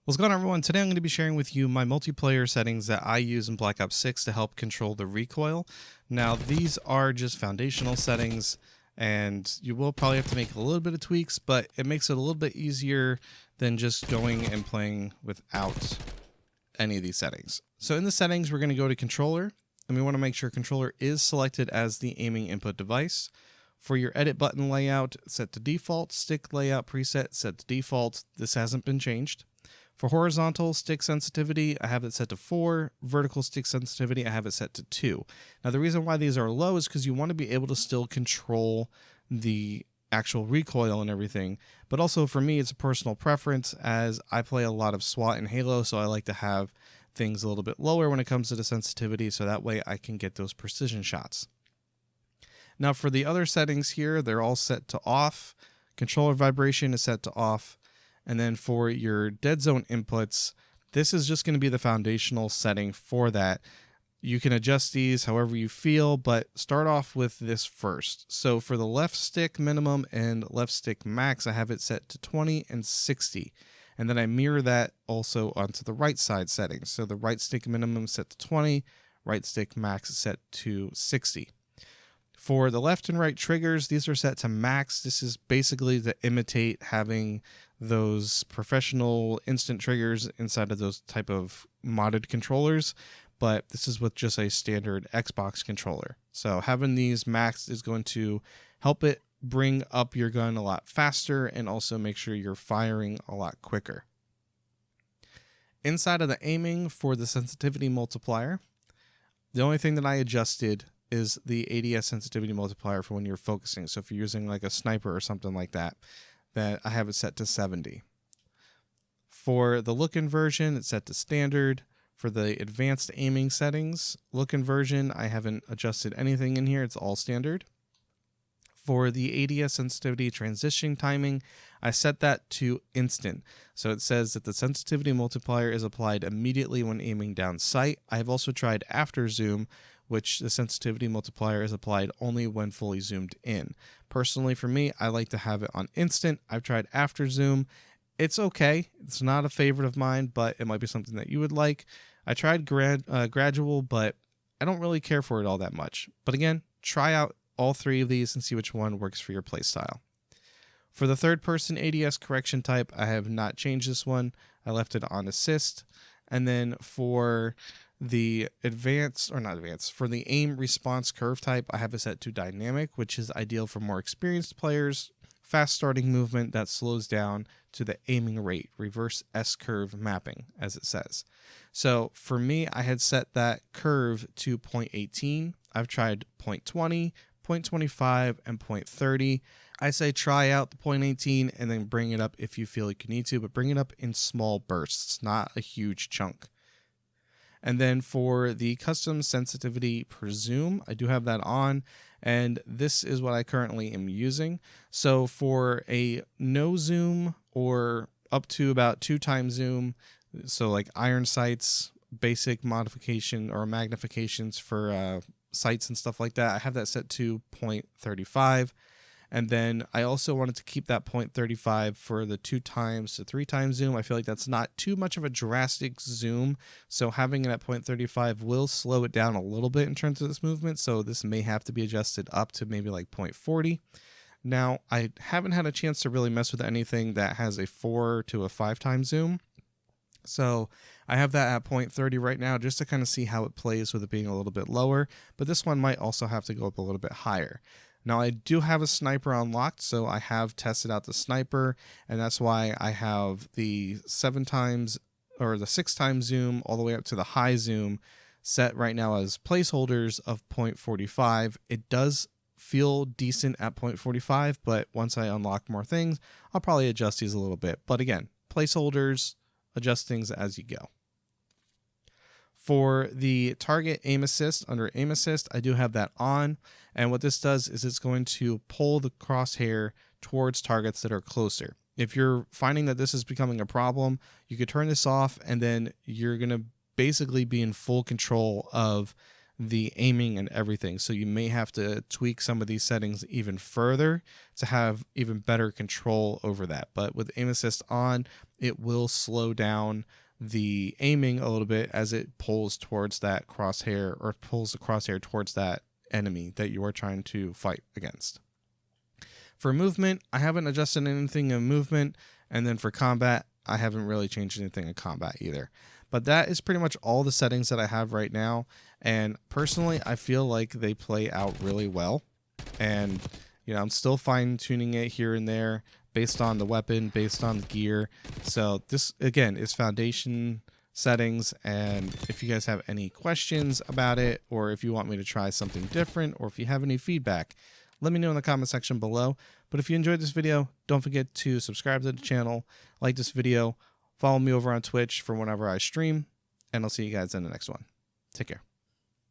What's going on, everyone? Today I'm going to be sharing with you my multiplayer settings that I use in Black Ops 6 to help control the recoil. Now, these are just foundational settings, and you will probably have to make a little bit of tweaks, but it makes it a little bit easier than just going and playing without any of these settings. So in the settings, we're going to go to controller, and we want to make sure controller is selected as the aiming input device. For your edit button layout, set to default. Stick layout preset, set to default. This hasn't been changed. For horizontal stick sensitivity, I have it set to 4. Vertical stick sensitivity, I have it set to 2. Now, the reason why these are low is because you want to be able to still control the actual recoil and everything. But also for me, it's a personal preference as I play a lot of SWAT and Halo, so I like to have things a little bit lower when it comes to the sensitivity, so that way I can get those precision shots. Now, for the other settings here, they're all set to off. Controller vibration is set to off. And then for your Deadzone inputs, this is just going to be the foundational setting for that. You can adjust these however you feel, but start off with this first. So for the left stick minimum and left stick max, I have it set to 20 and 60. And then I mirror that also onto the right side settings. So the right stick minimum set to 20, right stick max set to 60. For the left and right triggers, these are set to max. This is basically to imitate having those professional instant triggers inside of those type of modded controllers, but this is with just a standard Xbox controller. So having these maxed is going to help it bring up your gun a lot faster and also make sure you're firing a lot quicker. Inside of the aiming for the sensitivity multiplier, the only thing that I adjusted is the ADS sensitivity multiplier for when you're focusing. So if you're using like a sniper or something like that, that I have it set to 70. For the look inversion, it's set to standard. For the advanced aiming settings, look inversion, I haven't adjusted anything in here. It's all standard. For the ADS sensitivity transition timing, I set that to instant. So it says that the sensitivity multiplier is applied immediately when aiming down sight. I have also tried after zoom, which the sensitivity multiplier is applied only when fully zoomed in. Personally, for me, I like to have it on instant. I've tried after zoom. It's okay. It's not a favorite of mine, but it might be something that you would like. I tried gradual, but I don't really care for it all that much. But again, try out all three of these and see which one works for your playstyle. For the third person ADS correction type, I have not changed this one. I left it on assist. And then for the for the aim response curve type, I have it set to dynamic, which is ideal for more experienced players. Fast starting movement that slows down to the aiming rate, reverse S-curve mapping, as it says. So for me, I had set that curve to 0.18. I've tried 0.20, 0.25, and 0.30. I say try out the 0.18 and then bring it up if you feel like you need to, but bring it up in small bursts, not a huge chunk. And then for the custom sensitivity per zoom, I do have that on, and this is what I currently am using. So for a no zoom or up to about 2 times zoom, so like iron sights, basic modification or magnifications for sights and stuff like that, I have that set to 0.35. And then I also wanted to keep that 0.35 for the 2 times to 3 times zoom. I feel like that's not too much of a drastic zoom. So having it at 0.35 will slow it down a little bit in terms of this movement. So this may have to be adjusted up to maybe like 0.40. Now, I haven't had a chance to really mess with anything that has a 4 to a 5 times zoom. So I have that at 0.30 right now just to kind of see how it plays with it being a little bit lower. But this one might also have to go up a little bit higher. Now, I do have a sniper unlocked, so I have tested out the sniper, and that's why I have the 7 times or the 6 times zoom all the way up to the high zoom set right now as placeholders of 0.45. It does feel decent at 0.45, but once I unlock more things, I'll probably adjust these a little bit. But again, placeholders, adjust things as you go. For the target aim assist, under aim assist, I do have that on. And what this does is it's going to pull the crosshair towards targets that are closer. If you're finding that this is becoming a problem, you could turn this off and then you're going to basically be in full control of the aiming and everything. So you may have to tweak some of these settings even further to have even better control over that. But with aim assist on, it will slow down the aiming a little bit as it pulls towards that crosshair, or pulls the crosshair towards that enemy that you are trying to fight against. For movement, I haven't adjusted anything in movement, and then for combat, I haven't really changed anything in combat either. But that is pretty much all the settings that I have right now, and personally, I feel like they play out really well. And you know, I'm still fine-tuning it here and there based on the weapon, based on the gear. So this, again, is foundation settings, and if you guys have any questions about it, or if you want me to try something different, or if you have any feedback, let me know in the comment section below. But if you enjoyed this video, don't forget to subscribe to the channel, like this video, follow me over on Twitch for whenever I stream, and I'll see you guys in the next one. Take care.